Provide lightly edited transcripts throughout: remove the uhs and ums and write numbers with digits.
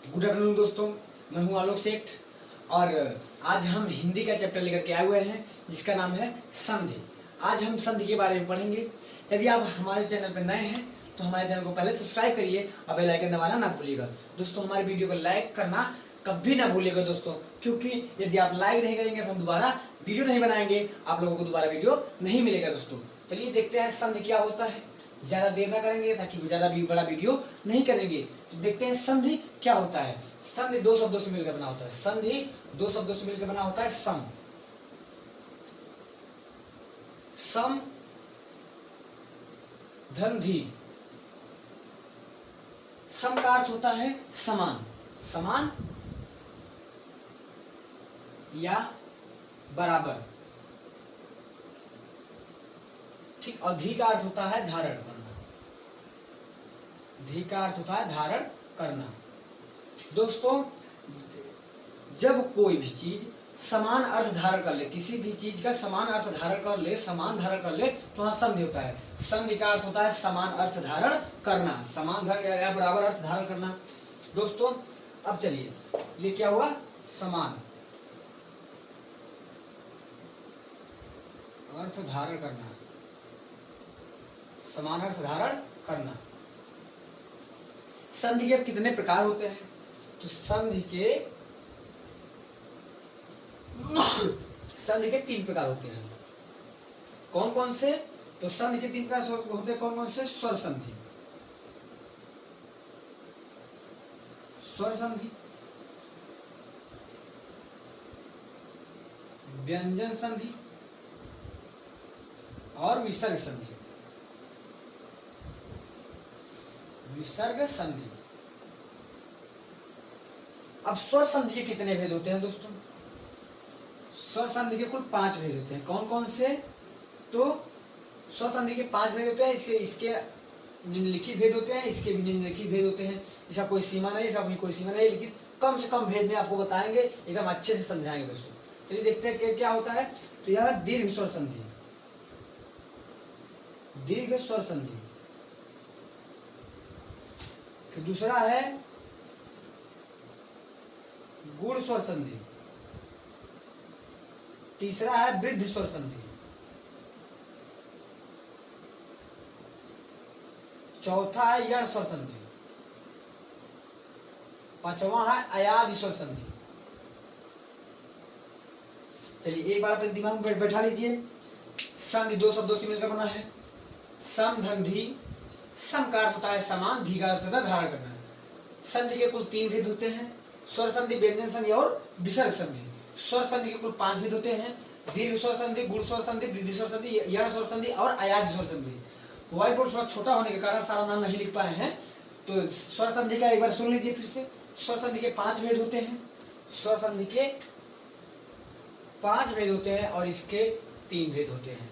Good afternoon दोस्तों, मैं हूं आलोक सेठ और आज हम हिंदी का चैप्टर लेकर के आए हुए हैं जिसका नाम है संधि। आज हम संधि के बारे में पढ़ेंगे। यदि आप हमारे चैनल पर नए हैं तो हमारे चैनल को पहले सब्सक्राइब करिए और बेल आइकन दबाना ना भूलिएगा। दोस्तों हमारी वीडियो को लाइक करना कभी ना भूलिएगा दोस्तों, क्योंकि यदि आप लाइक नहीं करेंगे तो हम दोबारा वीडियो नहीं बनाएंगे, आप लोगों को दोबारा वीडियो नहीं मिलेगा। दोस्तों चलिए देखते हैं संधि क्या होता है। ज्यादा देर ना करेंगे ताकि ज्यादा बड़ा वीडियो नहीं करेंगे। तो देखते हैं संधि क्या होता है। संधि दो शब्दों से मिलकर बना होता है। संधि दो शब्दों से मिलकर बना होता है। सम सम धंधि। सम का अर्थ होता है समान, समान या बराबर। ठीक। और धी का अर्थ होता है धारण करना। धी का अर्थ होता है धारण करना। दोस्तों जब कोई भी चीज समान अर्थ धारण कर ले, किसी भी चीज का समान अर्थ धारण कर ले, समान धारण कर ले, तो वहां संधि होता है। संधि का अर्थ होता है समान अर्थ धारण करना, समान धारण या बराबर अर्थ धारण करना। दोस्तों अब चलिए, ये क्या हुआ? समान अर्थ धारण करना, समान अर्थ धारण करना। संधि के कितने प्रकार होते हैं? तो संधि के 3 प्रकार होते हैं। कौन कौन से? तो संधि के 3 प्रकार होते हैं। कौन कौन से? स्वर संधि, स्वर संधि, व्यंजन संधि और विसर्ग संधि। विसर्ग संधि। अब स्वर संधि के कितने भेद होते हैं दोस्तों? स्वर संधि के कुल 5 भेद होते हैं। कौन कौन से? तो स्वर संधि के 5 भेद होते हैं। इसके निम्नलिखित भेद होते हैं, इसके भी निम्नलिखित भेद होते हैं। इसका कोई सीमा नहीं, इसका कोई सीमा नहीं, लेकिन कम से कम भेद में आपको बताएंगे, एकदम अच्छे से समझाएंगे दोस्तों। चलिए देखते हैं क्या होता है। तो यह दीर्घ स्वर संधि, दीर्घ स्वर संधि। फिर दूसरा है गुण स्वर संधि। तीसरा है वृद्ध स्वर संधि। चौथा है यण स्वर संधि। पांचवा है अयाद स्वर संधि। चलिए एक बार अपने दिमाग में बैठा लीजिए। संधि 2 शब्दों से मिलकर बना है। सम धंधि। सम का अर्थ होता है समान, धी का अर्थ होता है धारण करना। संधि के कुल 3 भेद होते हैं। स्वर संधि, व्यंजन संधि और विसर्ग संधि। स्वर संधि के कुल 5 भेद होते हैं। दीर्घ स्वर संधि, गुण स्वर संधि, वृद्धि स्वर संधि, यण स्वर संधि और अयाद स्वर संधि। व्हाइट बोर्ड थोड़ा छोटा होने के कारण सारा नाम नहीं लिख पाए हैं, तो स्वर संधि का एक बार सुन लीजिए फिर से। स्वर संधि के 5 भेद होते हैं। स्वर संधि के 5 भेद होते हैं और इसके 3 भेद होते हैं।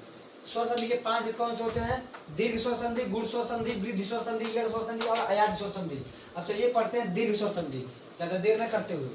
स्वर संधि के 5 भेद कौन से होते हैं? दीर्घ स्वर संधि, गुण स्वर संधि, वृद्धि स्वर संधि, यण स्वर संधि और अयाद स्वर संधि। अब चलिए पढ़ते हैं दीर्घ स्वर संधि, ज्यादा देर न करते हुए।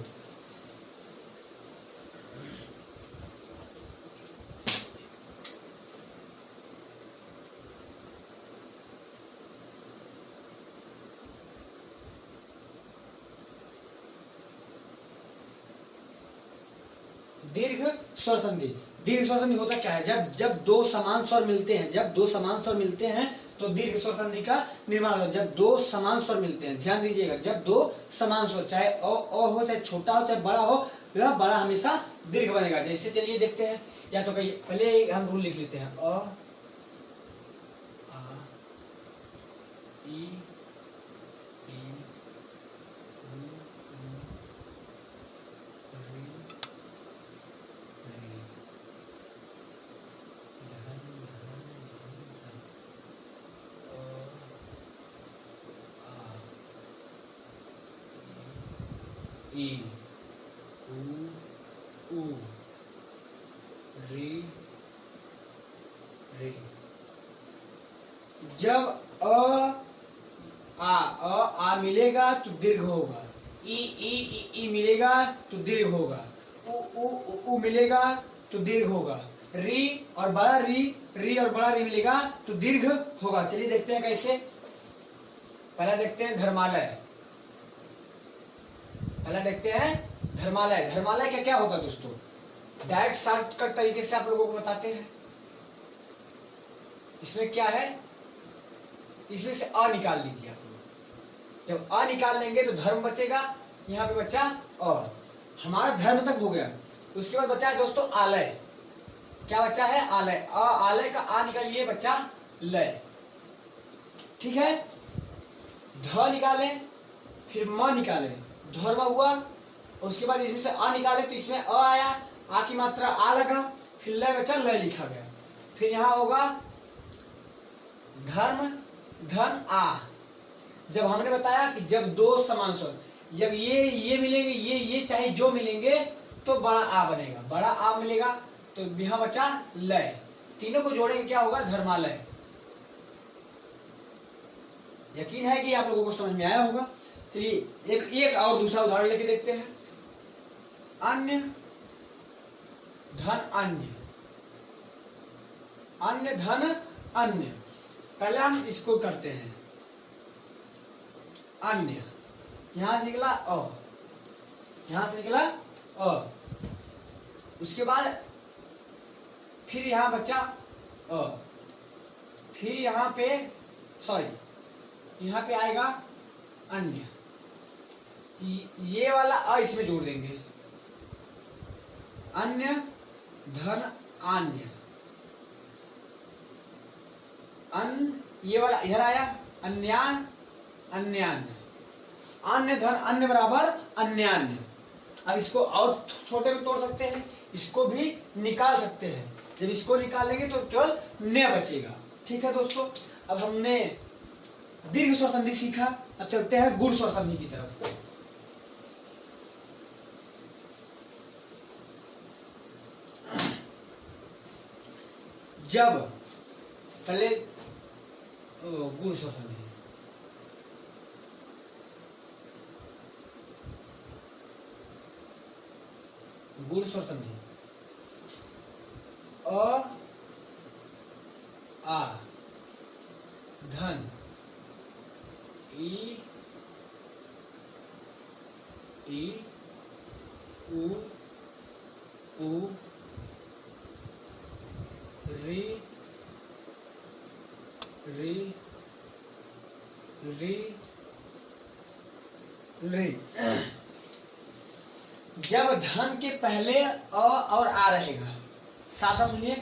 दीर्घ स्वर संधि। दीर्घ स्वर संधि होता क्या है? जब 2 समान स्वर मिलते हैं, जब 2 समान स्वर मिलते हैं तो दीर्घ स्वर संधि का निर्माण होता है। जब 2 समान स्वर मिलते हैं, ध्यान दीजिएगा, जब 2 समान स्वर, चाहे अ हो, चाहे छोटा हो, चाहे बड़ा हो, वह बड़ा हमेशा दीर्घ बनेगा। जैसे चलिए देखते हैं, या तो कहीं पहले हम रूल लिख लेते हैं। अ, आ, ई, ई, उ, री, रे। जब आ मिलेगा तो दीर्घ होगा। ई मिलेगा तो दीर्घ होगा। उ मिलेगा तो दीर्घ होगा। री और बड़ा री और बड़ा री मिलेगा तो दीर्घ होगा। चलिए देखते हैं कैसे। पहला देखते हैं घरमालय। पहला देखते हैं धर्मालय। धर्मालय का क्या होगा दोस्तों, डायरेक्ट शॉर्टकट तरीके से आप लोगों को बताते हैं। इसमें क्या है, इसमें से अ निकाल लीजिए आप लोग। जब अ निकाल लेंगे तो धर्म बचेगा, यहाँ पे बचा और हमारा धर्म तक हो गया। उसके बाद बचा है दोस्तों आलय। क्या बचा है, आलय। आलय का आ निकालिए, बच्चा लय। ठीक है, ध निकाले, फिर म निकाले, धर्म हुआ। उसके बाद इसमें से अ निकाले तो इसमें अ आया, आ की मात्रा आ लगा, फिर लय बचा, लय लिखा गया। फिर यहां होगा धर्म धन आ। जब हमने बताया कि जब दो समान स्वर, जब ये मिलेंगे, ये चाहे जो मिलेंगे तो बड़ा आ बनेगा, बड़ा आ मिलेगा तो यहाँ बचा लय। तीनों को जोड़ेंगे क्या होगा, धर्मालय। यकीन है कि आप लोगों को समझ में आया होगा। चलिए एक और दूसरा उदाहरण लेके देखते हैं। अन्य धन अन्य, अन्य धन अन्य। पहले हम इसको करते हैं, अन्य। यहां से निकला अ, यहां से निकला अ। उसके बाद फिर यहां बचा अ, फिर यहां पे यहां पे आएगा अन्य। ये वाला अ इसमें जोड़ देंगे, अन्य धन अन्य। ये वाला इधर आया, अन्यान अन्यान्य। अन्य धन अन्य बराबर अन्यान्य। अब इसको और छोटे में तोड़ सकते हैं, इसको भी निकाल सकते हैं। जब इसको निकालेंगे तो केवल न बचेगा। ठीक है दोस्तों, अब हमने दीर्घ स्वर संधि सीखा। अब चलते हैं गुण स्वर संधि की तरफ। जब पहले गुण स्वर संधि, गुण स्वर संधि अ आ धन ई उ री जब धन के पहले अ और आ रहेगा, साफ साफ सुनिए,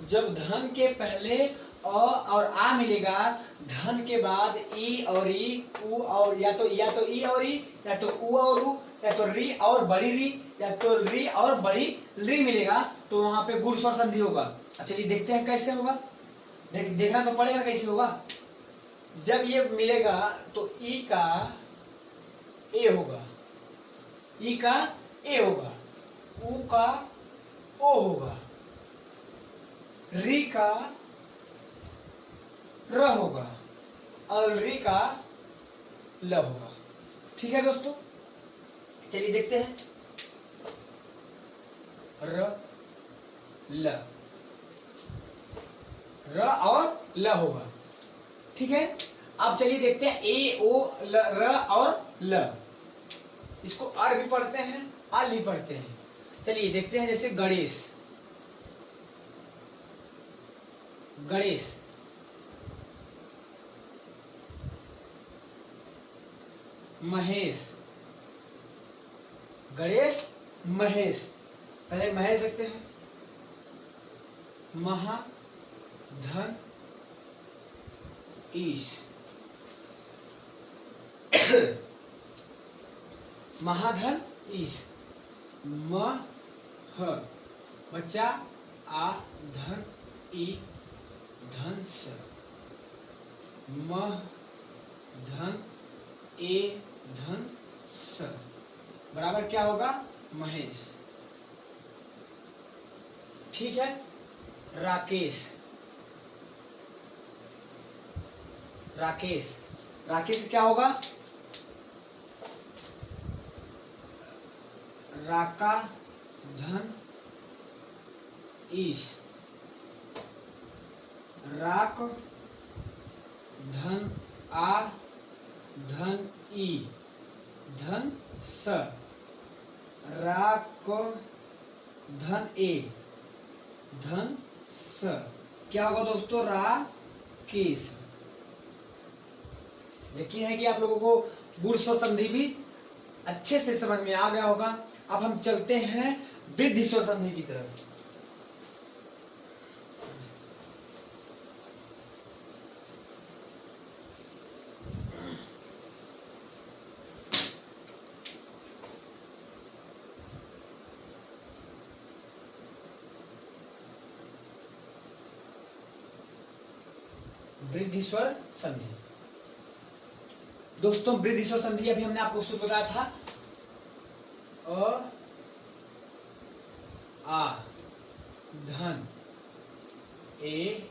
जब धन के पहले अ और आ मिलेगा, धन के बाद ई और ई, उ और या तो ई और ई, या तो उ और उ, या तो री और बड़ी री, या तो री और बड़ी री मिलेगा, तो वहां पे गुण स्वर संधि होगा। अब चलिए देखते हैं कैसे होगा। देखना तो पड़ेगा कैसे होगा। जब ये मिलेगा तो ई का ए होगा, ई का ए होगा, उ का ओ होगा, री का र होगा और री का ल होगा। ठीक है दोस्तों, चलिए देखते हैं। र ल, र और ल होगा। ठीक है, अब चलिए देखते हैं ए ओ ल, र और ल। इसको अर भी पढ़ते हैं, आल भी पढ़ते हैं। चलिए देखते हैं, जैसे गणेश, गणेश, महेश, गणेश महेश। पहले महेश देखते हैं, महा धन ईश, महाधन ईश, म ह बच्चा आ धन ई धन स, म धन ए धन स बराबर क्या होगा, महेश। ठीक है, राकेश, राकेश, राकेश क्या होगा, राका धन ईश, राक धन आ धन ई धन स रा क धन ए धन स, क्या होगा दोस्तों? रा केस। यकीन है कि आप लोगों को गुण स्वर संधि भी अच्छे से समझ में आ गया होगा। अब हम चलते हैं वृद्धि स्वर संधि की तरफ। वृद्धि स्वर संधि दोस्तों, वृद्धि स्वर संधि अभी हमने आपको सूत्र बताया था। अ आ धन ए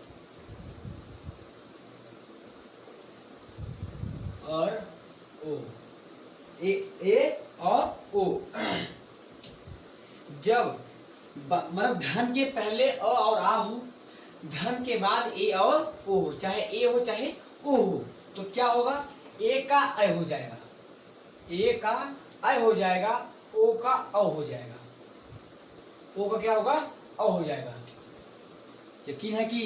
और ओ, ए और ओ। जब मतलब धन के पहले अ और आ हो, धन के बाद ए और ओ हो, चाहे ए हो चाहे ओ हो, तो क्या होगा? ए का अ हो जाएगा, ए का अ हो जाएगा, ओ का अ हो जाएगा, ओ का क्या होगा? अ हो जाएगा। यकीन है कि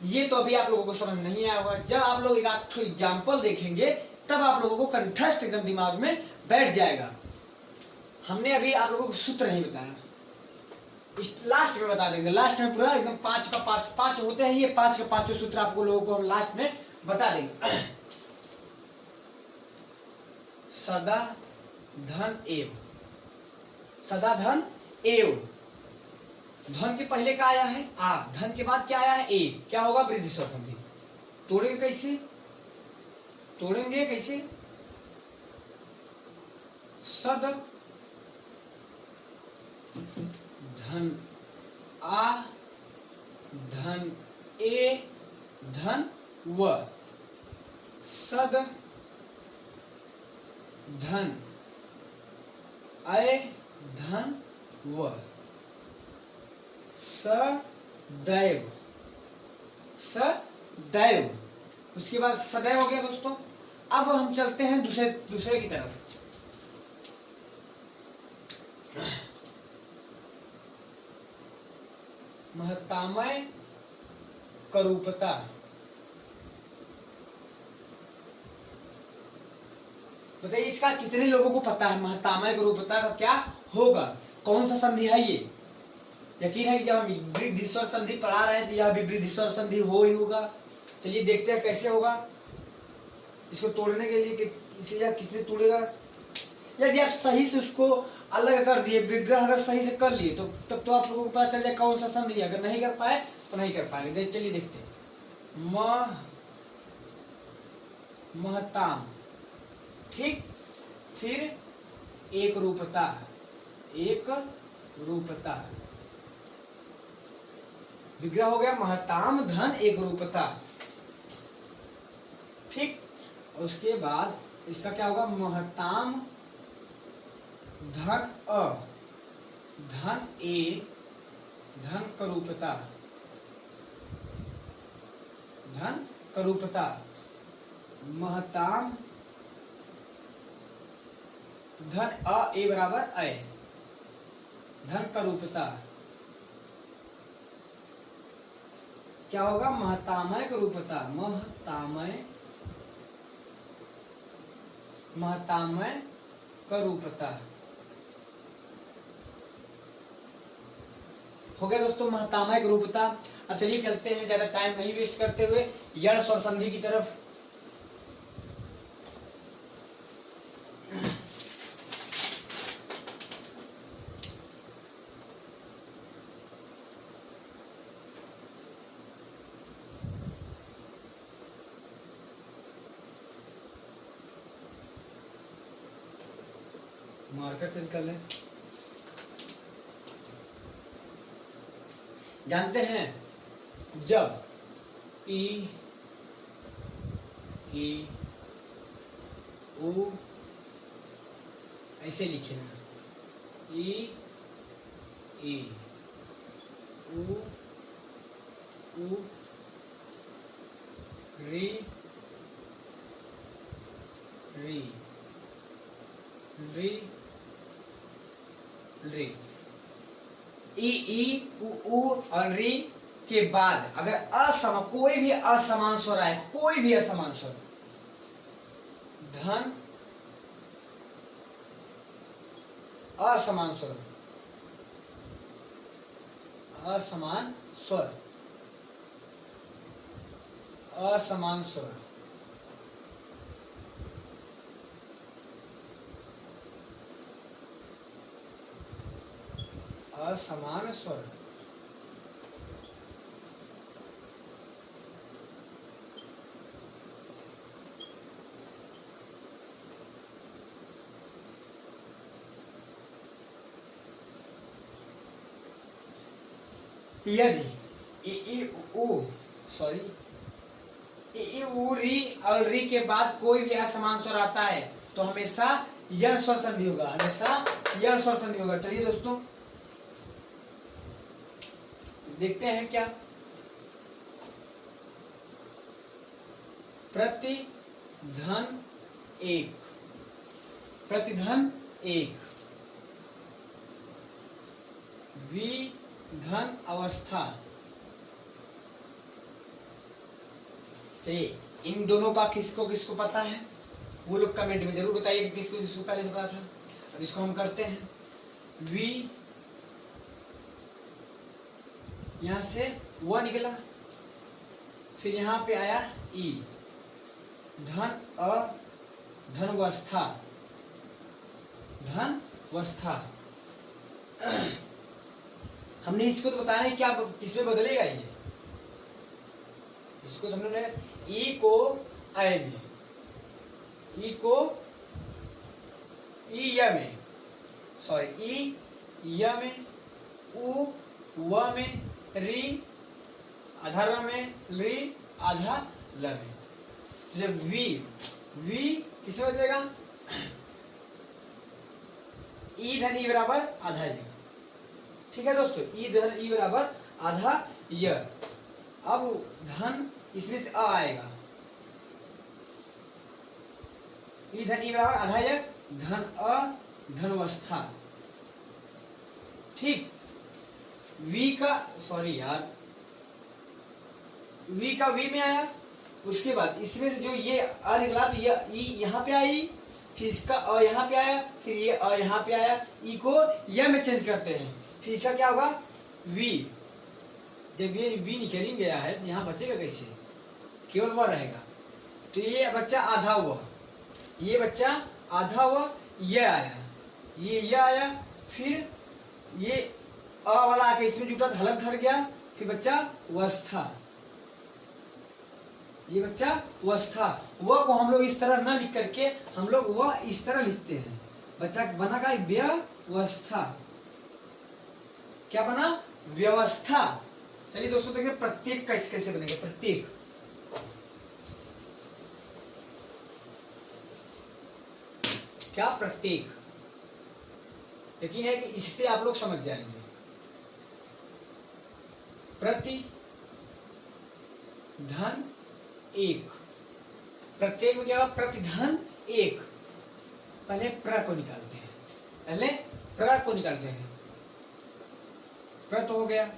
ये तो अभी आप लोगों को समझ नहीं आया होगा। जब आप लोग एक एग्जाम्पल देखेंगे तब आप लोगों को कंठस्थ एकदम दिमाग में बैठ जाएगा। हमने अभी आप लोगों को सूत्र नहीं बताया, लास्ट में बता देंगे। लास्ट में पूरा एकदम 5 का 5 होते हैं, ये 5 के 5 सूत्र आपको लोगों को हम लास्ट में बता देंगे। सदा धन एव, सदा धन एव, धन के पहले क्या आया है? आ, धन के बाद क्या आया है? ए, क्या होगा? वृद्धि स्वर संधि। तोड़ेंगे कैसे? तोड़ेंगे कैसे? सद धन आ धन ए धन व, सद धन अय धन व, सदैव, सदैव। उसके बाद सदैव हो गया दोस्तों। अब हम चलते हैं दूसरे की तरफ। महत्तामय करूपता, बताइए इसका कितने लोगों को पता है? महत्तामय करूपता का क्या होगा? कौन सा संधि है ये? यकीन है कि जब हम वृद्धि स्वर संधि पढ़ा रहे हैं तो यह भी वृद्धि स्वर संधि हो ही होगा। चलिए देखते हैं कैसे होगा। इसको तोड़ने के लिए इसे या किसने तोड़ेगा? यदि आप सही से उसको अलग कर दिए, विग्रह अगर सही से कर लिए, तो तब तो आप लोगों को पता चल जाए कौन सा संधि है। अगर नहीं कर पाए तो नहीं कर पाएंगे। चलिए देखते हैं। महताम, ठीक। फिर एक रूपता, एक रूपता, विग्रह हो गया महताम धन एक रूपता, ठीक। उसके बाद इसका क्या होगा? महताम धन अ धन ए धन करूपता, धन करूपता, महताम धन अ ए बराबर अय धन करूपता, क्या होगा? महतामय करूपता, महतामय, महतामय करूपता हो गया दोस्तों, महतामय करूपता। अब चलिए चलते हैं ज्यादा टाइम नहीं वेस्ट करते हुए यण स्वर संधि की तरफ। मार्कर चेंज कर लें। जानते हैं जब ई उ ऐसे लिखे ना, ई उ री री री। ई ई उ और री के बाद अगर कोई भी असमान स्वर आए, कोई भी असमान स्वर, धन असमान स्वर, असमान स्वर, असमान स्वर, असमान स्वर, यदि ई उ री और री के बाद कोई भी असमान स्वर आता है तो हमेशा यण स्वर संधि होगा, हमेशा यण स्वर संधि होगा। चलिए दोस्तों देखते हैं क्या। प्रतिधन एक, प्रतिधन एक, विधन अवस्था। चलिए इन दोनों का किसको किसको पता है वो लोग कमेंट में जरूर बताइए कि किसको किसको पहले से पता था। अब इसको हम करते हैं। वी, यहां से वह निकला, फिर यहां पे आया ई, धन धनवस्था, धनवस्था। हमने इसको तो बताया है क्या किसमें बदलेगा ये, इसको तो हमने ई को आई में, ई को ई या में, सॉरी ई या में, उ व में, री आधा र में, री आधा ल में। तो जब वी किसमें बदलेगा, ई धन ई बराबर आधा य। ठीक है दोस्तों, ई धन ई बराबर आधा य। अब धन इसमें से अ आएगा, ई धन ई बराबर आधा य, धन अ, धनवस्था। ठीक, वी का सॉरी यार, वी का वी में आया, उसके बाद इसमें से जो ये अ निकला तो ये ई यहाँ पे आई, फिर इसका अ यहाँ पे आया, फिर ये अ यहाँ पे आया, ई को य में चेंज करते हैं, फिर इसका क्या होगा वी। जब ये वी निकल ही गया है तो यहाँ बचेगा कैसे, केवल वह रहेगा। तो ये बच्चा आधा हुआ, ये बच्चा आधा हुआ, ये आया, ये आया, फिर ये अ वाला आके इसमें जुटा तो हलंत हट गया, फिर बच्चा वस्था, ये बच्चा वस्था। वह को हम लोग इस तरह न लिख करके हम लोग वह इस तरह लिखते हैं, बच्चा बना का व्यवस्था। क्या बना, व्यवस्था। चलिए दोस्तों देखिए प्रत्येक कैसे कैसे बनेगा, प्रत्येक। क्या प्रत्येक, यकीन है कि इससे आप लोग समझ जाएंगे। प्रति धन एक, प्रत्येक में क्या होगा, प्रतिधन एक। पहले प्र को निकालते हैं, पहले प्र को निकालते हैं, प्र तो हो गया।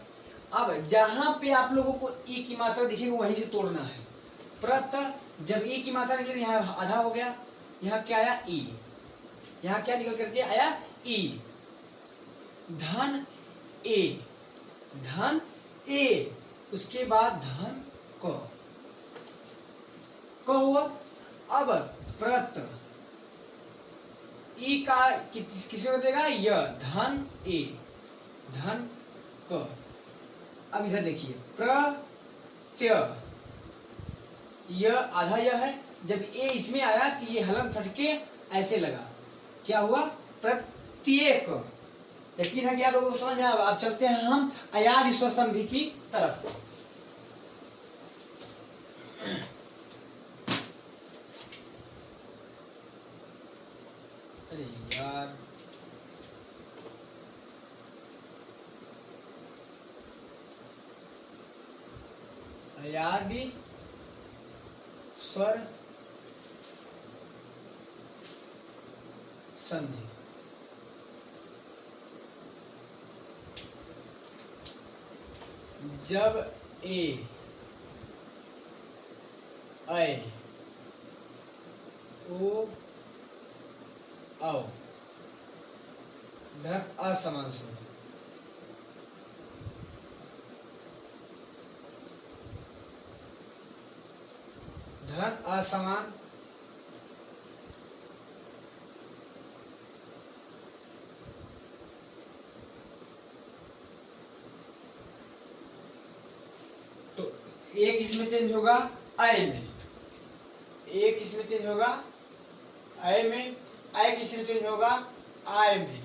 अब जहां पे आप लोगों को ई की मात्रा दिखेगी वहीं से तोड़ना है। प्रत जब ई की मात्रा निकली यहाँ आधा हो गया, यहाँ क्या आया ई, यहाँ क्या निकल करके आया ई। धन ए, धन ए, उसके बाद धन क हुआ। अब प्रत ई का किसमें बदलेगा, य, धन ए, धन क। अब इधर देखिए प्रत्य, य आधा य है, जब ए इसमें आया तो ये हलंत हटके ऐसे लगा, क्या हुआ प्रत्येक। यकीन है कि आप लोगों को समझ में आया। अब चलते हैं हम अयाद स्वर संधि की तरफ। अरे यार, अयादि स्वर संधि। जब ए ऐ ओ औ धन असमान स्वर, धन असमान तो एक इसमें चेंज होगा ऐ में, एक इसमें चेंज होगा ऐ में, ऐ किसमें चेंज होगा आय में,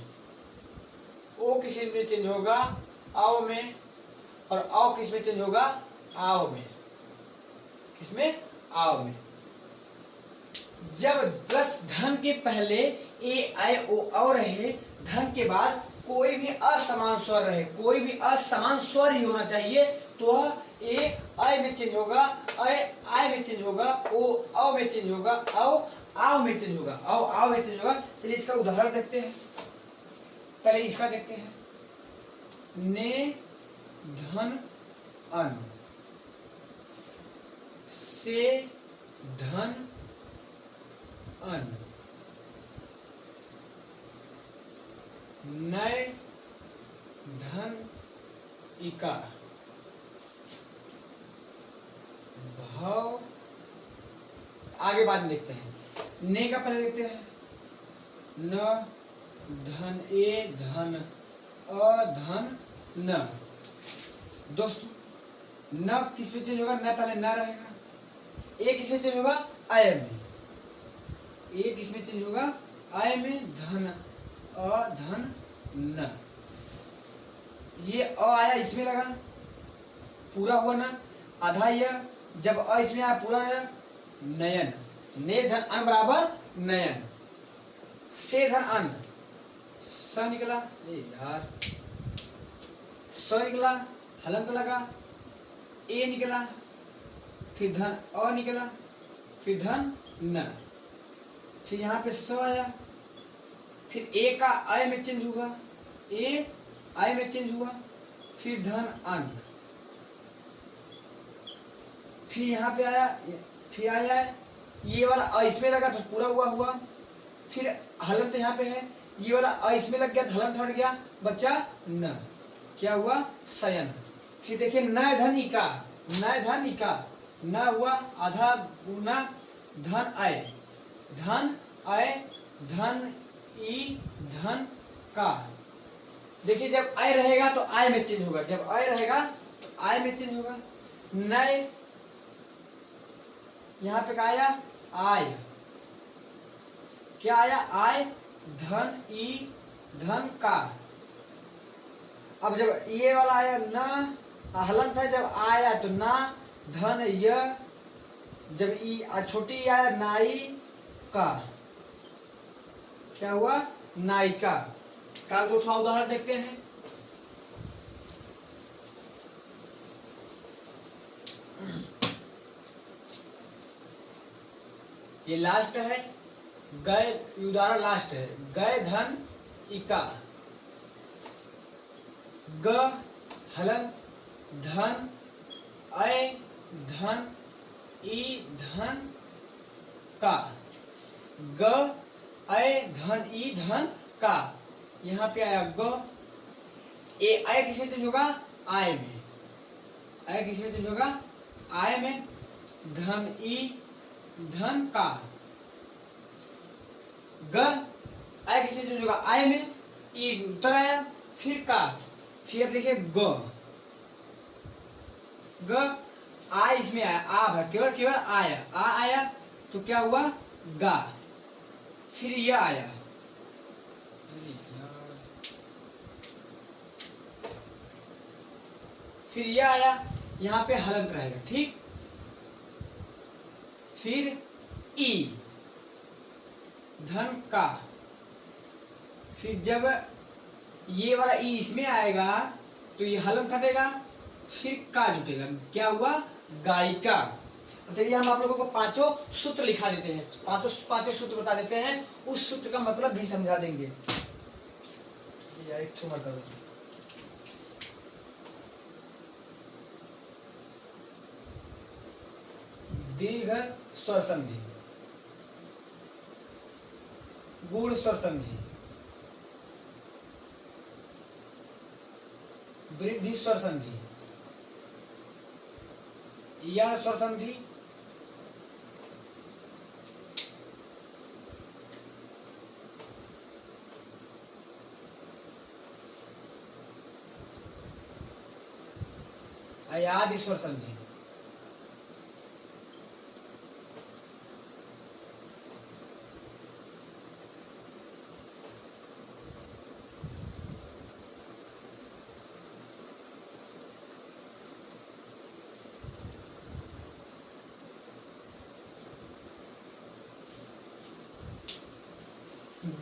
ओ किसमें चेंज होगा आओ में, और आओ किसमें चेंज होगा आओ में, किसमें आओ में। जब प्लस धन के पहले ए आई ओ औ रहे, धन के बाद कोई भी असमान स्वर रहे, कोई भी असमान स्वर ही होना चाहिए, तो वह ए आई में चेंज होगा, आई में चेंज होगा, ओ औ में चेंज होगा, आओ में चेंज होगा, आओ में चेंज होगा। चलिए इसका उदाहरण देखते हैं। पहले इसका देखते हैं। ने धन अन, से धन अन, नय धन इकार, भाव। आगे बाद में देखते हैं। ने का पहले देखते हैं। न धन ए धन अ धन न। दोस्तों न किस में चेंज होगा, न पहले न रहेगा, ए किस में चेंज होगा आय में, ए किस में चेंज होगा आय में, धन अ धन न। ये अ आया इसमें लगा, पूरा हुआ ना, आधा यह, जब अ इसमें आया पूरा आया, नयन, ने धन अन बराबर नयन, से धन अन, स निकला, यार स निकला, हलंत लगा, ए निकला, फिर धन अ निकला, फिर धन न, फिर यहाँ पे स आया, फिर ए का आय में चेंज हुआ, ए आय में चेंज हुआ, फिर धन अन, फिर यहाँ पे आया, फिर आया ये वाला अ इसमें लगा तो पूरा हुआ, फिर हलंत यहाँ पे है, ये वाला अ इसमें लग गया तो हलंत हट गया, बच्चा न, क्या हुआ शयन। फिर देखिए नय धन इका, नय धन इका, न हुआ आधा गुना, धन आय, धन आय, धन ई, धन का। देखिए जब आय रहेगा तो आय में चेंज होगा, जब आय रहेगा तो आय में चेंज होगा। नय यहाँ पे क्या आया आय, क्या आया आय, धन ई, धन का। अब जब ये वाला आया न, हलंत है, जब आया तो ना, धन य, जब ई छोटी आया नाई का, क्या हुआ नायिका का। दो उदाहरण देखते हैं। ये लास्ट है, गए उदाहरण लास्ट है। गए धन इका, ग हलंत, धन अय, धन ई, धन का, ग अय धन ई, धन का। यहाँ पे आया ग, ए आय किसमें चेंज होगा आय में, आय किसमें चेंज होगा आय में, धन ई, धन का। ग आय किसमें चेंज होगा आय में, ई उत्तर आया, फिर का, फिर देखिए ग, ग आ इसमें आया, आ केवल केवल आया, आ आया तो क्या हुआ गा, फिर यह आया, फिर यह आया, यहाँ पे हलंत रहेगा, ठीक। फिर ई, धन का, फिर जब ये वाला ई इसमें आएगा तो ये हलंत हटेगा, फिर का जुटेगा, क्या हुआ गायिका। चलिए हम आप लोगों को पांचों सूत्र लिखा देते हैं, पांचों सूत्र बता देते हैं, उस सूत्र का मतलब भी समझा देंगे। यार एक दीर्घ स्वर संधि, गुण स्वर संधि, वृद्धि स्वर संधि, यण स्वर संधि, अयादि स्वर संधि।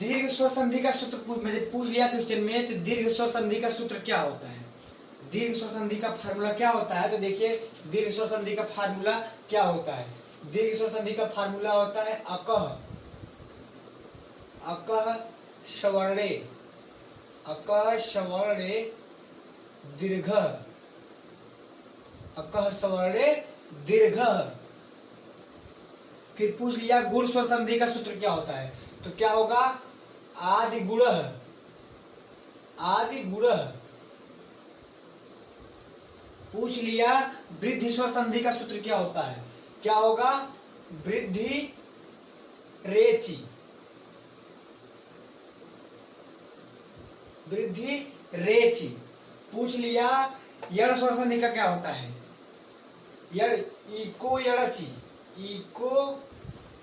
दीर्घ स्वर संधि का सूत्र मुझे पूछ लिया क्वेश्चन में, तो दीर्घ स्वर संधि का सूत्र क्या होता है, दीर्घ स्वर संधि का फार्मूला क्या होता है। तो देखिए दीर्घ स्वर संधि का फार्मूला क्या होता है। दीर्घ स्वर संधि का फार्मूला होता है अकह, अकह सवर्णे, अकह सवर्णे दीर्घ, अकह सवर्णे दीर्घ। फिर पूछ लिया गुण स्वर संधि का सूत्र क्या होता है, तो क्या होगा आदि गुण, आदि गुण। पूछ लिया वृद्धि स्वर संधि का सूत्र क्या होता है, क्या होगा वृद्धि रेचि, वृद्धि रेचि। पूछ लिया यण स्वर संधि का क्या होता है, यण इको यणचि, इको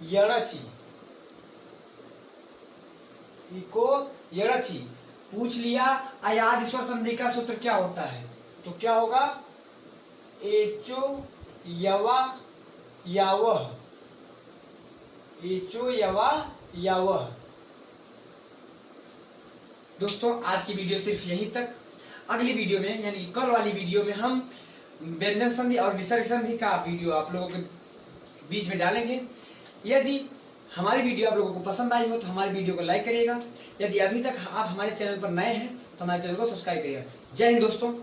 यणचि, इको यणचि। पूछ लिया अयादि स्वर संधि का सूत्र क्या होता है, तो क्या होगा एचो यवा यावह, एचो यवा यावह। दोस्तों आज की वीडियो सिर्फ यहीं तक। अगली वीडियो में यानी कल वाली वीडियो में हम व्यंजन संधि और विसर्ग संधि का वीडियो आप लोगों के बीच में डालेंगे। यदि हमारी वीडियो आप लोगों को पसंद आई हो तो हमारी वीडियो को लाइक करिएगा। यदि अभी तक आप हमारे चैनल पर नए हैं तो हमारे चैनल को सब्सक्राइब करिएगा। जय हिंद दोस्तों।